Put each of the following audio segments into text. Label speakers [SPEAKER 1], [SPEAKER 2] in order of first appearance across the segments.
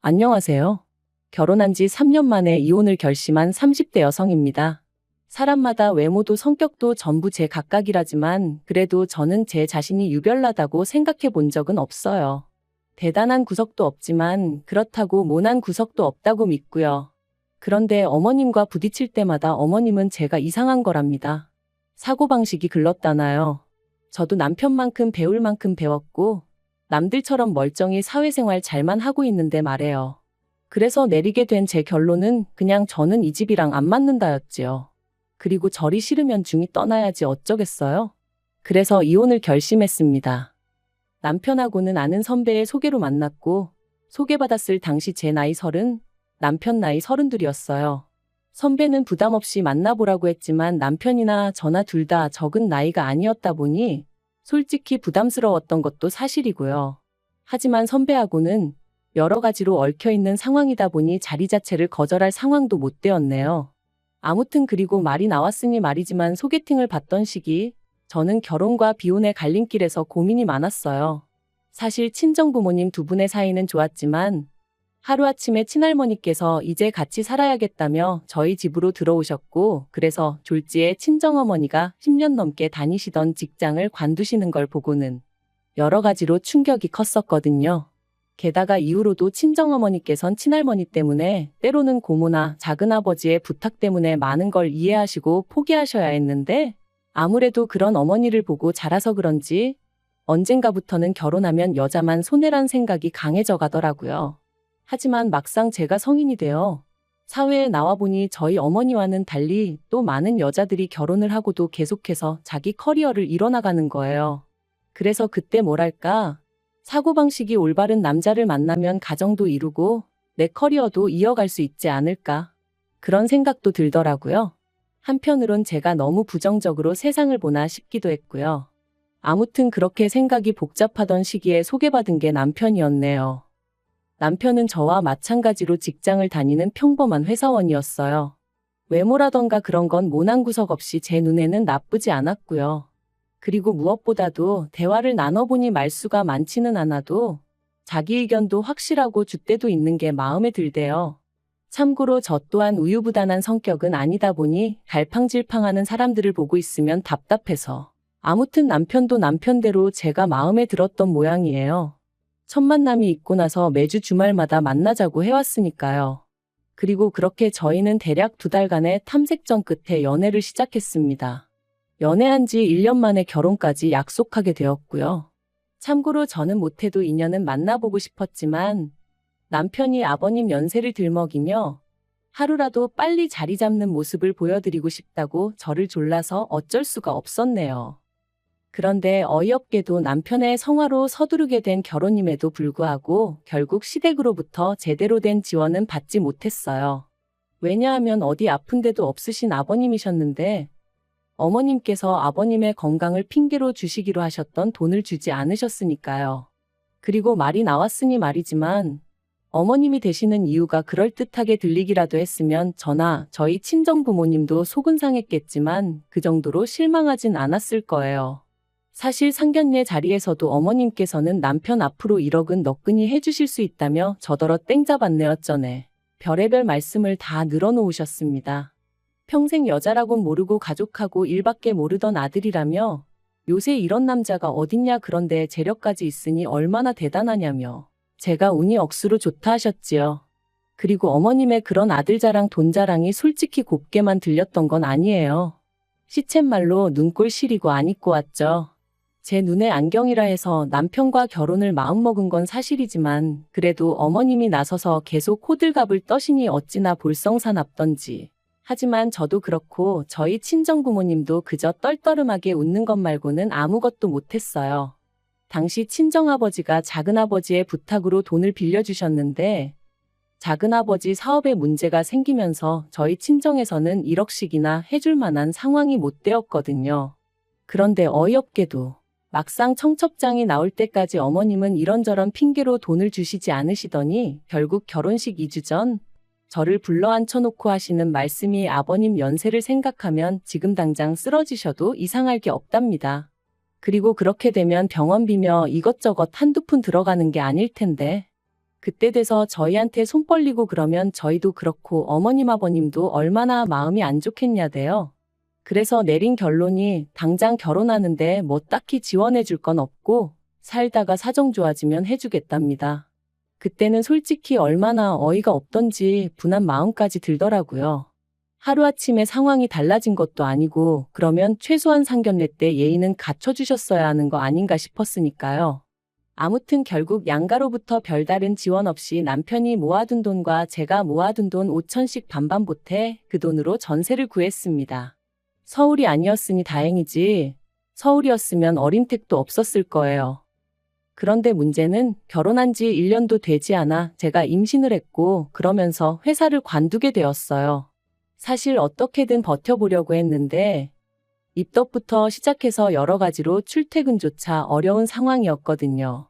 [SPEAKER 1] 안녕하세요. 결혼한 지 3년 만에 이혼을 결심한 30대 여성입니다. 사람마다 외모도 성격도 전부 제 각각이라지만 그래도 저는 제 자신이 유별나다고 생각해 본 적은 없어요. 대단한 구석도 없지만 그렇다고 모난 구석도 없다고 믿고요. 그런데 어머님과 부딪힐 때마다 어머님은 제가 이상한 거랍니다. 사고방식이 글렀다나요. 저도 남편만큼 배울 만큼 배웠고 남들처럼 멀쩡히 사회생활 잘만 하고 있는데 말해요. 그래서 내리게 된 제 결론은 그냥 저는 이 집이랑 안 맞는다였지요. 그리고 저리 싫으면 중이 떠나야지 어쩌겠어요? 그래서 이혼을 결심했습니다. 남편하고는 아는 선배의 소개로 만났고 소개받았을 당시 제 나이 30, 남편 나이 32이었어요. 선배는 부담 없이 만나보라고 했지만 남편이나 저나 둘 다 적은 나이가 아니었다 보니 솔직히 부담스러웠던 것도 사실이고요. 하지만 선배하고는 여러 가지로 얽혀있는 상황이다 보니 자리 자체를 거절할 상황도 못 되었네요. 아무튼 그리고 말이 나왔으니 말이지만 소개팅을 받던 시기 저는 결혼과 비혼의 갈림길에서 고민이 많았어요. 사실 친정부모님 두 분의 사이는 좋았지만 하루아침에 친할머니께서 이제 같이 살아야겠다며 저희 집으로 들어오셨고 그래서 졸지에 친정어머니가 10년 넘게 다니시던 직장을 관두시는 걸 보고는 여러 가지로 충격이 컸었거든요. 게다가 이후로도 친정어머니께선 친할머니 때문에 때로는 고모나 작은아버지의 부탁 때문에 많은 걸 이해하시고 포기하셔야 했는데 아무래도 그런 어머니를 보고 자라서 그런지 언젠가부터는 결혼하면 여자만 손해란 생각이 강해져 가더라고요. 하지만 막상 제가 성인이 되어 사회에 나와보니 저희 어머니와는 달리 또 많은 여자들이 결혼을 하고도 계속해서 자기 커리어를 이뤄나가는 거예요. 그래서 그때 뭐랄까, 사고방식이 올바른 남자를 만나면 가정도 이루고 내 커리어도 이어갈 수 있지 않을까. 그런 생각도 들더라고요. 한편으론 제가 너무 부정적으로 세상을 보나 싶기도 했고요. 아무튼 그렇게 생각이 복잡하던 시기에 소개받은 게 남편이었네요. 남편은 저와 마찬가지로 직장을 다니는 평범한 회사원이었어요. 외모라던가 그런 건 모난 구석 없이 제 눈에는 나쁘지 않았고요. 그리고 무엇보다도 대화를 나눠보니 말수가 많지는 않아도 자기 의견도 확실하고 줏대도 있는 게 마음에 들대요. 참고로 저 또한 우유부단한 성격은 아니다 보니 갈팡질팡하는 사람들을 보고 있으면 답답해서 아무튼 남편도 남편대로 제가 마음에 들었던 모양이에요. 첫 만남이 있고 나서 매주 주말마다 만나자고 해왔으니까요. 그리고 그렇게 저희는 대략 2달간의 탐색전 끝에 연애를 시작했습니다. 연애한 지 1년 만에 결혼까지 약속하게 되었고요. 참고로 저는 못해도 인연은 만나보고 싶었지만 남편이 아버님 연세를 들먹이며 하루라도 빨리 자리 잡는 모습을 보여드리고 싶다고 저를 졸라서 어쩔 수가 없었네요. 그런데 어이없게도 남편의 성화로 서두르게 된 결혼임에도 불구하고 결국 시댁으로부터 제대로 된 지원은 받지 못했어요. 왜냐하면 어디 아픈 데도 없으신 아버님이셨는데 어머님께서 아버님의 건강을 핑계로 주시기로 하셨던 돈을 주지 않으셨으니까요. 그리고 말이 나왔으니 말이지만 어머님이 되시는 이유가 그럴듯하게 들리기라도 했으면 저나 저희 친정부모님도 속은 상했겠지만 그 정도로 실망하진 않았을 거예요. 사실 상견례 자리에서도 어머님께서는 남편 앞으로 1억은 너끈히 해주실 수 있다며 저더러 땡잡았네요 쩌네. 별의별 말씀을 다 늘어놓으셨습니다. 평생 여자라곤 모르고 가족하고 일밖에 모르던 아들이라며 요새 이런 남자가 어딨냐 그런데 재력까지 있으니 얼마나 대단하냐며 제가 운이 억수로 좋다 하셨지요. 그리고 어머님의 그런 아들 자랑 돈 자랑이 솔직히 곱게만 들렸던 건 아니에요. 시쳇말로 눈꼴 시리고 안 입고 왔죠. 제 눈에 안경이라 해서 남편과 결혼을 마음먹은 건 사실이지만 그래도 어머님이 나서서 계속 호들갑을 떠시니 어찌나 볼썽사납던지. 하지만 저도 그렇고 저희 친정부모님도 그저 떨떠름하게 웃는 것 말고는 아무것도 못했어요. 당시 친정아버지가 작은아버지의 부탁으로 돈을 빌려주셨는데 작은아버지 사업에 문제가 생기면서 저희 친정에서는 1억씩이나 해줄 만한 상황이 못 되었거든요. 그런데 어이없게도 막상 청첩장이 나올 때까지 어머님은 이런저런 핑계로 돈을 주시지 않으시더니 결국 결혼식 2주 전 저를 불러 앉혀놓고 하시는 말씀이 아버님 연세를 생각하면 지금 당장 쓰러지셔도 이상할 게 없답니다. 그리고 그렇게 되면 병원비며 이것저것 한두 푼 들어가는 게 아닐 텐데 그때 돼서 저희한테 손 벌리고 그러면 저희도 그렇고 어머님 아버님도 얼마나 마음이 안 좋겠냐대요. 그래서 내린 결론이 당장 결혼하는데 뭐 딱히 지원해 줄 건 없고 살다가 사정 좋아지면 해주겠답니다. 그때는 솔직히 얼마나 어이가 없던지 분한 마음까지 들더라고요. 하루아침에 상황이 달라진 것도 아니고 그러면 최소한 상견례 때 예의는 갖춰주셨어야 하는 거 아닌가 싶었으니까요. 아무튼 결국 양가로부터 별다른 지원 없이 남편이 모아둔 돈과 제가 모아둔 돈 5천씩 반반 보태 그 돈으로 전세를 구했습니다. 서울이 아니었으니 다행이지 서울이었으면 어린 택도 없었을 거예요. 그런데 문제는 결혼한 지 1년도 되지 않아 제가 임신을 했고 그러면서 회사를 관두게 되었어요. 사실 어떻게든 버텨보려고 했는데 입덧부터 시작해서 여러 가지로 출퇴근조차 어려운 상황이었거든요.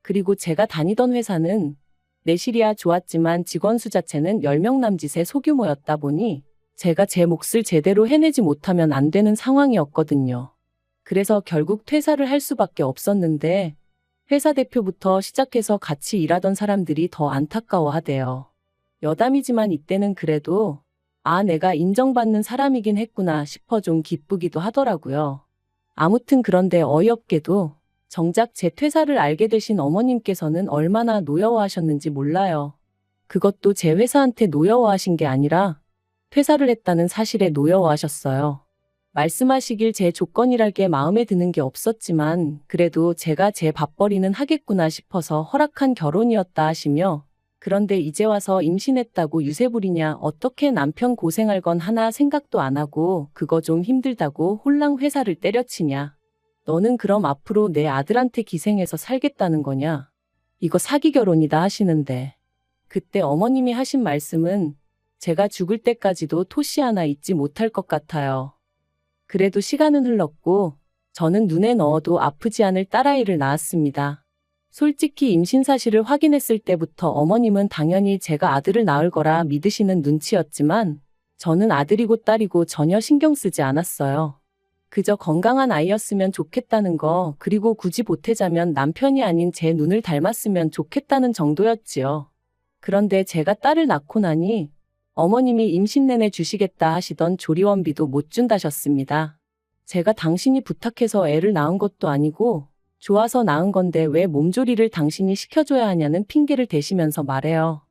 [SPEAKER 1] 그리고 제가 다니던 회사는 내실이야 좋았지만 직원 수 자체는 10명 남짓의 소규모였다 보니 제가 제 몫을 제대로 해내지 못하면 안 되는 상황이었거든요. 그래서 결국 퇴사를 할 수밖에 없었는데 회사 대표부터 시작해서 같이 일하던 사람들이 더 안타까워하대요. 여담이지만 이때는 그래도 내가 인정받는 사람이긴 했구나 싶어 좀 기쁘기도 하더라고요. 아무튼 그런데 어이없게도 정작 제 퇴사를 알게 되신 어머님께서는 얼마나 노여워하셨는지 몰라요. 그것도 제 회사한테 노여워하신 게 아니라 퇴사를 했다는 사실에 노여워하셨어요. 말씀하시길 제 조건이랄 게 마음에 드는 게 없었지만 그래도 제가 제 밥벌이는 하겠구나 싶어서 허락한 결혼이었다 하시며 그런데 이제 와서 임신했다고 유세 부리냐 어떻게 남편 고생할 건 하나 생각도 안 하고 그거 좀 힘들다고 홀랑 회사를 때려치냐. 너는 그럼 앞으로 내 아들한테 기생해서 살겠다는 거냐. 이거 사기 결혼이다 하시는데 그때 어머님이 하신 말씀은 제가 죽을 때까지도 토시 하나 잊지 못할 것 같아요. 그래도 시간은 흘렀고 저는 눈에 넣어도 아프지 않을 딸아이를 낳았습니다. 솔직히 임신 사실을 확인했을 때부터 어머님은 당연히 제가 아들을 낳을 거라 믿으시는 눈치였지만 저는 아들이고 딸이고 전혀 신경 쓰지 않았어요. 그저 건강한 아이였으면 좋겠다는 거 그리고 굳이 보태자면 남편이 아닌 제 눈을 닮았으면 좋겠다는 정도였지요. 그런데 제가 딸을 낳고 나니 어머님이 임신 내내 주시겠다 하시던 조리원비도 못 준다셨습니다. 제가 당신이 부탁해서 애를 낳은 것도 아니고 좋아서 낳은 건데 왜 몸조리를 당신이 시켜줘야 하냐는 핑계를 대시면서 말해요.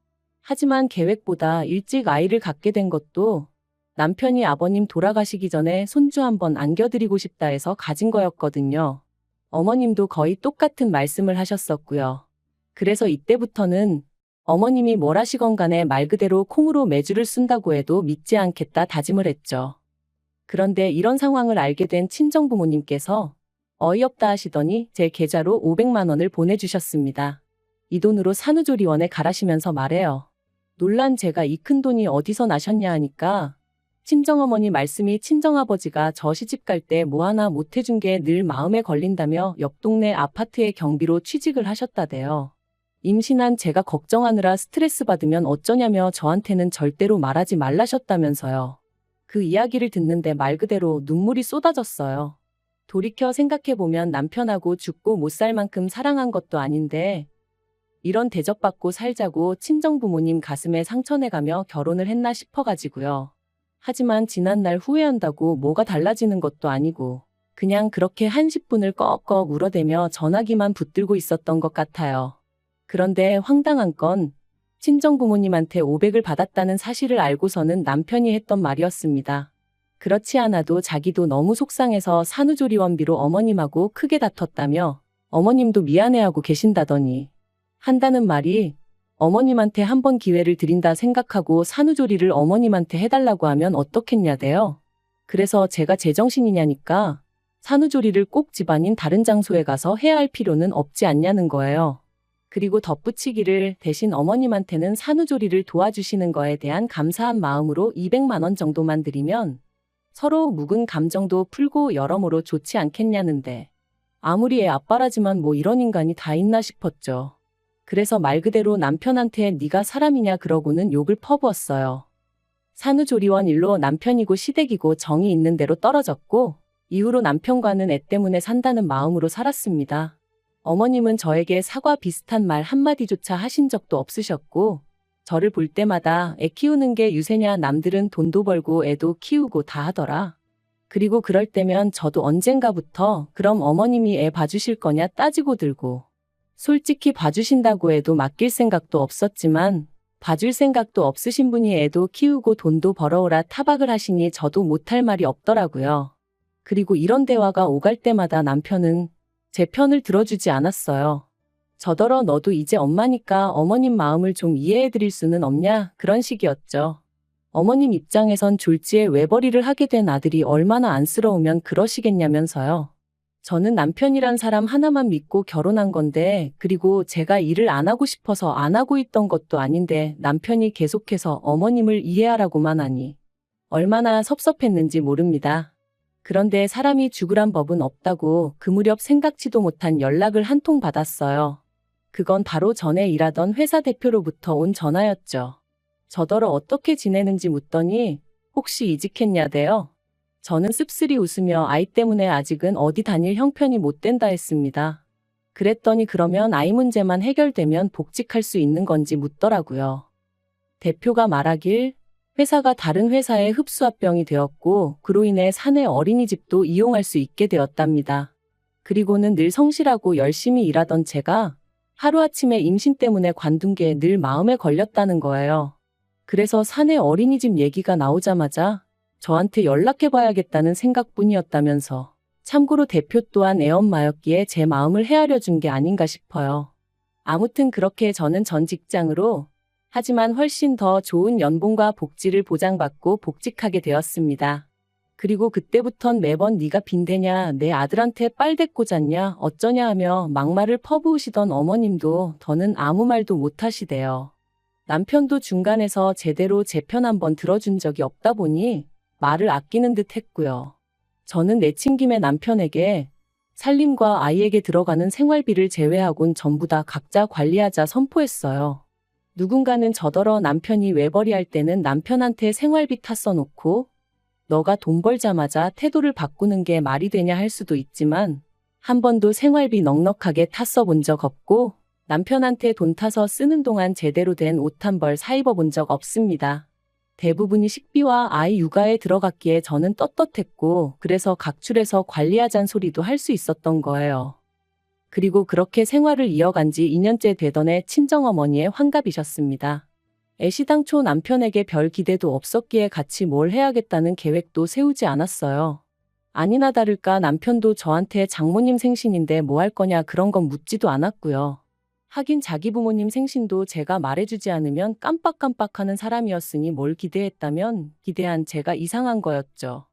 [SPEAKER 1] 하지만 계획보다 일찍 아이를 갖게 된 것도 남편이 아버님 돌아가시기 전에 손주 한번 안겨드리고 싶다 해서 가진 거였거든요. 어머님도 거의 똑같은 말씀을 하셨었고요. 그래서 이때부터는 어머님이 뭘 하시건 간에 말 그대로 콩으로 매주를 쓴다고 해도 믿지 않겠다 다짐을 했죠. 그런데 이런 상황을 알게 된 친정부모님께서 어이없다 하시더니 제 계좌로 500만 원을 보내주셨습니다. 이 돈으로 산후조리원에 가라시면서 말해요. 놀란 제가 이 큰 돈이 어디서 나셨냐 하니까 친정어머니 말씀이 친정아버지가 저 시집 갈 때 뭐 하나 못 해준 게 늘 마음에 걸린다며 옆 동네 아파트의 경비로 취직을 하셨다대요. 임신한 제가 걱정하느라 스트레스 받으면 어쩌냐며 저한테는 절대로 말하지 말라셨다면서요. 그 이야기를 듣는데 말 그대로 눈물이 쏟아졌어요. 돌이켜 생각해보면 남편하고 죽고 못 살 만큼 사랑한 것도 아닌데 이런 대접받고 살자고 친정부모님 가슴에 상처내가며 결혼을 했나 싶어가지고요. 하지만 지난날 후회한다고 뭐가 달라지는 것도 아니고 그냥 그렇게 한 10분을 꺽꺽 울어대며 전화기만 붙들고 있었던 것 같아요. 그런데 황당한 건 친정부모님한테 500을 받았다는 사실을 알고서는 남편이 했던 말이었습니다. 그렇지 않아도 자기도 너무 속상해서 산후조리원비로 어머님하고 크게 다퉜다며 어머님도 미안해하고 계신다더니 한다는 말이 어머님한테 한 번 기회를 드린다 생각하고 산후조리를 어머님한테 해달라고 하면 어떻겠냐대요. 그래서 제가 제정신이냐니까 산후조리를 꼭 집안인 다른 장소에 가서 해야 할 필요는 없지 않냐는 거예요. 그리고 덧붙이기를 대신 어머님한테는 산후조리를 도와주시는 거에 대한 감사한 마음으로 200만 원 정도만 드리면 서로 묵은 감정도 풀고 여러모로 좋지 않겠냐는데 아무리 애 아빠라지만 뭐 이런 인간이 다 있나 싶었죠. 그래서 말 그대로 남편한테 네가 사람이냐 그러고는 욕을 퍼부었어요. 산후조리원 일로 남편이고 시댁이고 정이 있는 대로 떨어졌고 이후로 남편과는 애 때문에 산다는 마음으로 살았습니다. 어머님은 저에게 사과 비슷한 말 한마디조차 하신 적도 없으셨고, 저를 볼 때마다 애 키우는 게 유세냐, 남들은 돈도 벌고 애도 키우고 다 하더라. 그리고 그럴 때면 저도 언젠가부터 그럼 어머님이 애 봐주실 거냐 따지고 들고, 솔직히 봐주신다고 해도 맡길 생각도 없었지만 봐줄 생각도 없으신 분이 애도 키우고 돈도 벌어오라 타박을 하시니 저도 못할 말이 없더라고요. 그리고 이런 대화가 오갈 때마다 남편은 제 편을 들어주지 않았어요. 저더러 너도 이제 엄마니까 어머님 마음을 좀 이해해드릴 수는 없냐, 그런 식이었죠. 어머님 입장에선 졸지에 외벌이를 하게 된 아들이 얼마나 안쓰러우면 그러시겠냐면서요. 저는 남편이란 사람 하나만 믿고 결혼한 건데, 그리고 제가 일을 안 하고 싶어서 안 하고 있던 것도 아닌데 남편이 계속해서 어머님을 이해하라고만 하니 얼마나 섭섭했는지 모릅니다. 그런데 사람이 죽으란 법은 없다고 그 무렵 생각지도 못한 연락을 한 통 받았어요. 그건 바로 전에 일하던 회사 대표로부터 온 전화였죠. 저더러 어떻게 지내는지 묻더니 혹시 이직했냐대요. 저는 씁쓸히 웃으며 아이 때문에 아직은 어디 다닐 형편이 못 된다 했습니다. 그랬더니 그러면 아이 문제만 해결되면 복직할 수 있는 건지 묻더라고요. 대표가 말하길 회사가 다른 회사에 흡수합병이 되었고 그로 인해 사내 어린이집도 이용할 수 있게 되었답니다. 그리고는 늘 성실하고 열심히 일하던 제가 하루아침에 임신 때문에 관둔 게 늘 마음에 걸렸다는 거예요. 그래서 사내 어린이집 얘기가 나오자마자 저한테 연락해봐야겠다는 생각뿐이었다면서, 참고로 대표 또한 애엄마였기에 제 마음을 헤아려 준 게 아닌가 싶어요. 아무튼 그렇게 저는 전 직장으로, 하지만 훨씬 더 좋은 연봉과 복지를 보장받고 복직하게 되었습니다. 그리고 그때부턴 매번 네가 빈대냐, 내 아들한테 빨대 꽂았냐, 어쩌냐 하며 막말을 퍼부으시던 어머님도 더는 아무 말도 못하시대요. 남편도 중간에서 제대로 제 편 한번 들어준 적이 없다 보니 말을 아끼는 듯 했고요. 저는 내친김에 남편에게 살림과 아이에게 들어가는 생활비를 제외하곤 전부 다 각자 관리하자 선포했어요. 누군가는 저더러 남편이 외벌이할 때는 남편한테 생활비 다 써놓고 너가 돈 벌자마자 태도를 바꾸는 게 말이 되냐 할 수도 있지만, 한 번도 생활비 넉넉하게 타 써본 적 없고 남편한테 돈 타서 쓰는 동안 제대로 된 옷 한 벌 사 입어본 적 없습니다. 대부분이 식비와 아이 육아에 들어갔기에 저는 떳떳했고, 그래서 각출해서 관리하잔 소리도 할 수 있었던 거예요. 그리고 그렇게 생활을 이어간 지 2년째 되던 해 친정어머니의 환갑이셨습니다. 애시당초 남편에게 별 기대도 없었기에 같이 뭘 해야겠다는 계획도 세우지 않았어요. 아니나 다를까 남편도 저한테 장모님 생신인데 뭐 할 거냐 그런 건 묻지도 않았고요. 하긴 자기 부모님 생신도 제가 말해주지 않으면 깜빡깜빡하는 사람이었으니 뭘 기대했다면 기대한 제가 이상한 거였죠.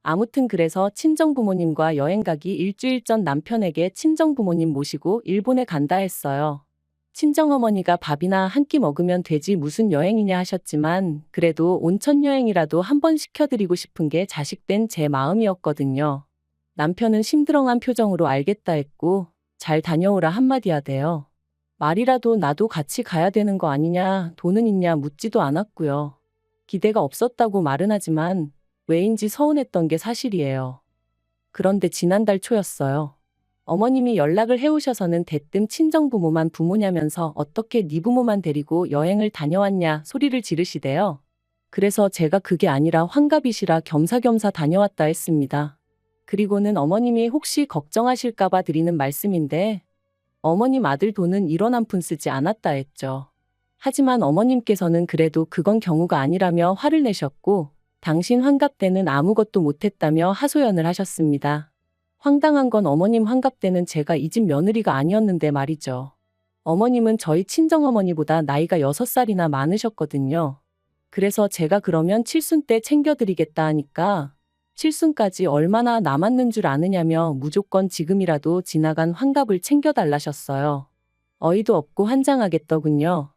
[SPEAKER 1] 아무튼 그래서 친정부모님과 여행 가기 일주일 전 남편에게 친정부모님 모시고 일본에 간다 했어요. 친정어머니가 밥이나 한 끼 먹으면 되지 무슨 여행이냐 하셨지만, 그래도 온천 여행이라도 한번 시켜드리고 싶은 게 자식된 제 마음이었거든요. 남편은 심드렁한 표정으로 알겠다 했고 잘 다녀오라 한마디 하대요. 말이라도 나도 같이 가야 되는 거 아니냐, 돈은 있냐 묻지도 않았고요. 기대가 없었다고 말은 하지만 왜인지 서운했던 게 사실이에요. 그런데 지난달 초였어요. 어머님이 연락을 해오셔서는 대뜸 친정부모만 부모냐면서 어떻게 네 부모만 데리고 여행을 다녀왔냐 소리를 지르시대요. 그래서 제가 그게 아니라 환갑이시라 겸사겸사 다녀왔다 했습니다. 그리고는 어머님이 혹시 걱정하실까봐 드리는 말씀인데, 어머님 아들 돈은 1원 한 푼 쓰지 않았다 했죠. 하지만 어머님께서는 그래도 그건 경우가 아니라며 화를 내셨고, 당신 환갑 때는 아무것도 못했다며 하소연을 하셨습니다. 황당한 건 어머님 환갑 때는 제가 이 집 며느리가 아니었는데 말이죠. 어머님은 저희 친정어머니보다 나이가 6살이나 많으셨거든요. 그래서 제가 그러면 칠순 때 챙겨드리겠다 하니까 칠순까지 얼마나 남았는 줄 아느냐며 무조건 지금이라도 지나간 환갑을 챙겨달라셨어요. 어이도 없고 환장하겠더군요.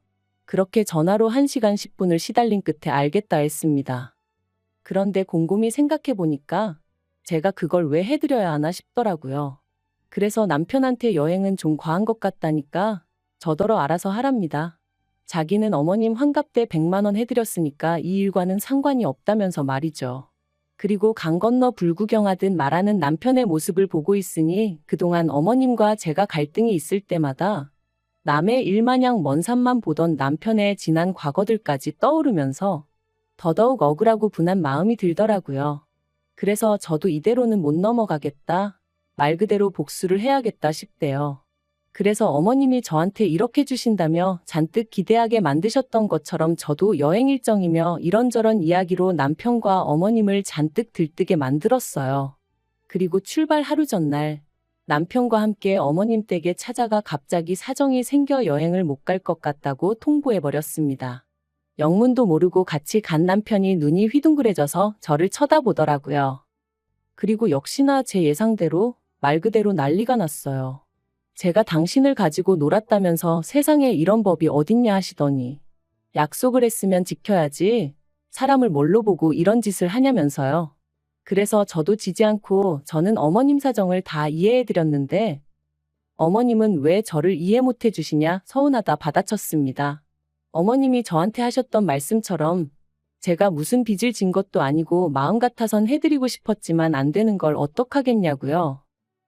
[SPEAKER 1] 그렇게 전화로 1시간 10분을 시달린 끝에 알겠다 했습니다. 그런데 곰곰이 생각해보니까 제가 그걸 왜 해드려야 하나 싶더라고요. 그래서 남편한테 여행은 좀 과한 것 같다니까 저더러 알아서 하랍니다. 자기는 어머님 환갑 때 100만 원 해드렸으니까 이 일과는 상관이 없다면서 말이죠. 그리고 강 건너 불구경하듯 말하는 남편의 모습을 보고 있으니 그동안 어머님과 제가 갈등이 있을 때마다 남의 일마냥 먼 산만 보던 남편의 지난 과거들까지 떠오르면서 더더욱 억울하고 분한 마음이 들더라고요. 그래서 저도 이대로는 못 넘어가겠다. 말 그대로 복수를 해야겠다 싶대요. 그래서 어머님이 저한테 이렇게 주신다며 잔뜩 기대하게 만드셨던 것처럼 저도 여행 일정이며 이런저런 이야기로 남편과 어머님을 잔뜩 들뜨게 만들었어요. 그리고 출발 하루 전날 남편과 함께 어머님 댁에 찾아가 갑자기 사정이 생겨 여행을 못 갈 것 같다고 통보해버렸습니다. 영문도 모르고 같이 간 남편이 눈이 휘둥그레져서 저를 쳐다보더라고요. 그리고 역시나 제 예상대로 말 그대로 난리가 났어요. 제가 당신을 가지고 놀았다면서 세상에 이런 법이 어딨냐 하시더니 약속을 했으면 지켜야지 사람을 뭘로 보고 이런 짓을 하냐면서요. 그래서 저도 지지 않고 저는 어머님 사정을 다 이해해드렸는데 어머님은 왜 저를 이해 못 해주시냐 서운하다 받아쳤습니다. 어머님이 저한테 하셨던 말씀처럼 제가 무슨 빚을 진 것도 아니고 마음 같아선 해드리고 싶었지만 안 되는 걸 어떡하겠냐고요.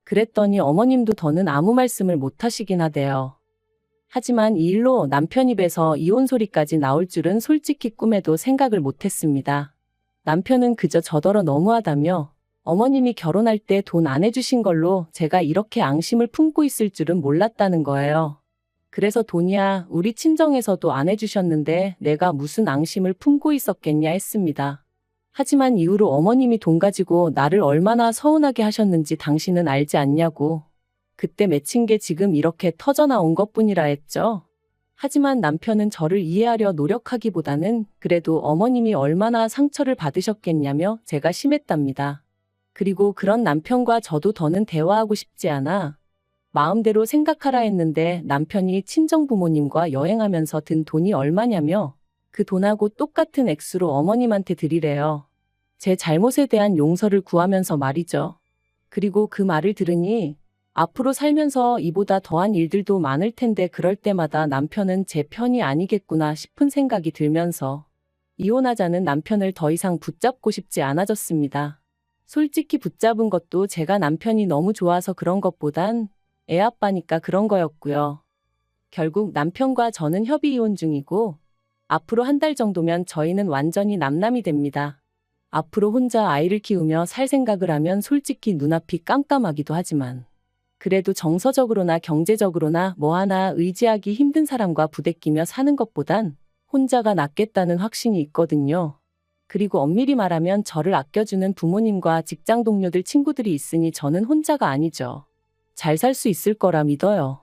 [SPEAKER 1] 그랬더니 어머님도 더는 아무 말씀을 못 하시긴 하대요. 하지만 이 일로 남편 입에서 이혼 소리까지 나올 줄은 솔직히 꿈에도 생각을 못 했습니다. 남편은 그저 저더러 너무하다며 어머님이 결혼할 때 돈 안 해주신 걸로 제가 이렇게 앙심을 품고 있을 줄은 몰랐다는 거예요. 그래서 돈이야 우리 친정에서도 안 해주셨는데 내가 무슨 앙심을 품고 있었겠냐 했습니다. 하지만 이후로 어머님이 돈 가지고 나를 얼마나 서운하게 하셨는지 당신은 알지 않냐고. 그때 맺힌 게 지금 이렇게 터져나온 것뿐이라 했죠. 하지만 남편은 저를 이해하려 노력하기보다는 그래도 어머님이 얼마나 상처를 받으셨겠냐며 제가 심했답니다. 그리고 그런 남편과 저도 더는 대화하고 싶지 않아 마음대로 생각하라 했는데 남편이 친정부모님과 여행하면서 든 돈이 얼마냐며 그 돈하고 똑같은 액수로 어머님한테 드리래요. 제 잘못에 대한 용서를 구하면서 말이죠. 그리고 그 말을 들으니 앞으로 살면서 이보다 더한 일들도 많을 텐데 그럴 때마다 남편은 제 편이 아니겠구나 싶은 생각이 들면서 이혼하자는 남편을 더 이상 붙잡고 싶지 않아졌습니다. 솔직히 붙잡은 것도 제가 남편이 너무 좋아서 그런 것보단 애 아빠니까 그런 거였고요. 결국 남편과 저는 협의 이혼 중이고 앞으로 한 달 정도면 저희는 완전히 남남이 됩니다. 앞으로 혼자 아이를 키우며 살 생각을 하면 솔직히 눈앞이 깜깜하기도 하지만 그래도 정서적으로나 경제적으로나 뭐 하나 의지하기 힘든 사람과 부대끼며 사는 것보단 혼자가 낫겠다는 확신이 있거든요. 그리고 엄밀히 말하면 저를 아껴주는 부모님과 직장 동료들 친구들이 있으니 저는 혼자가 아니죠. 잘 살 수 있을 거라 믿어요.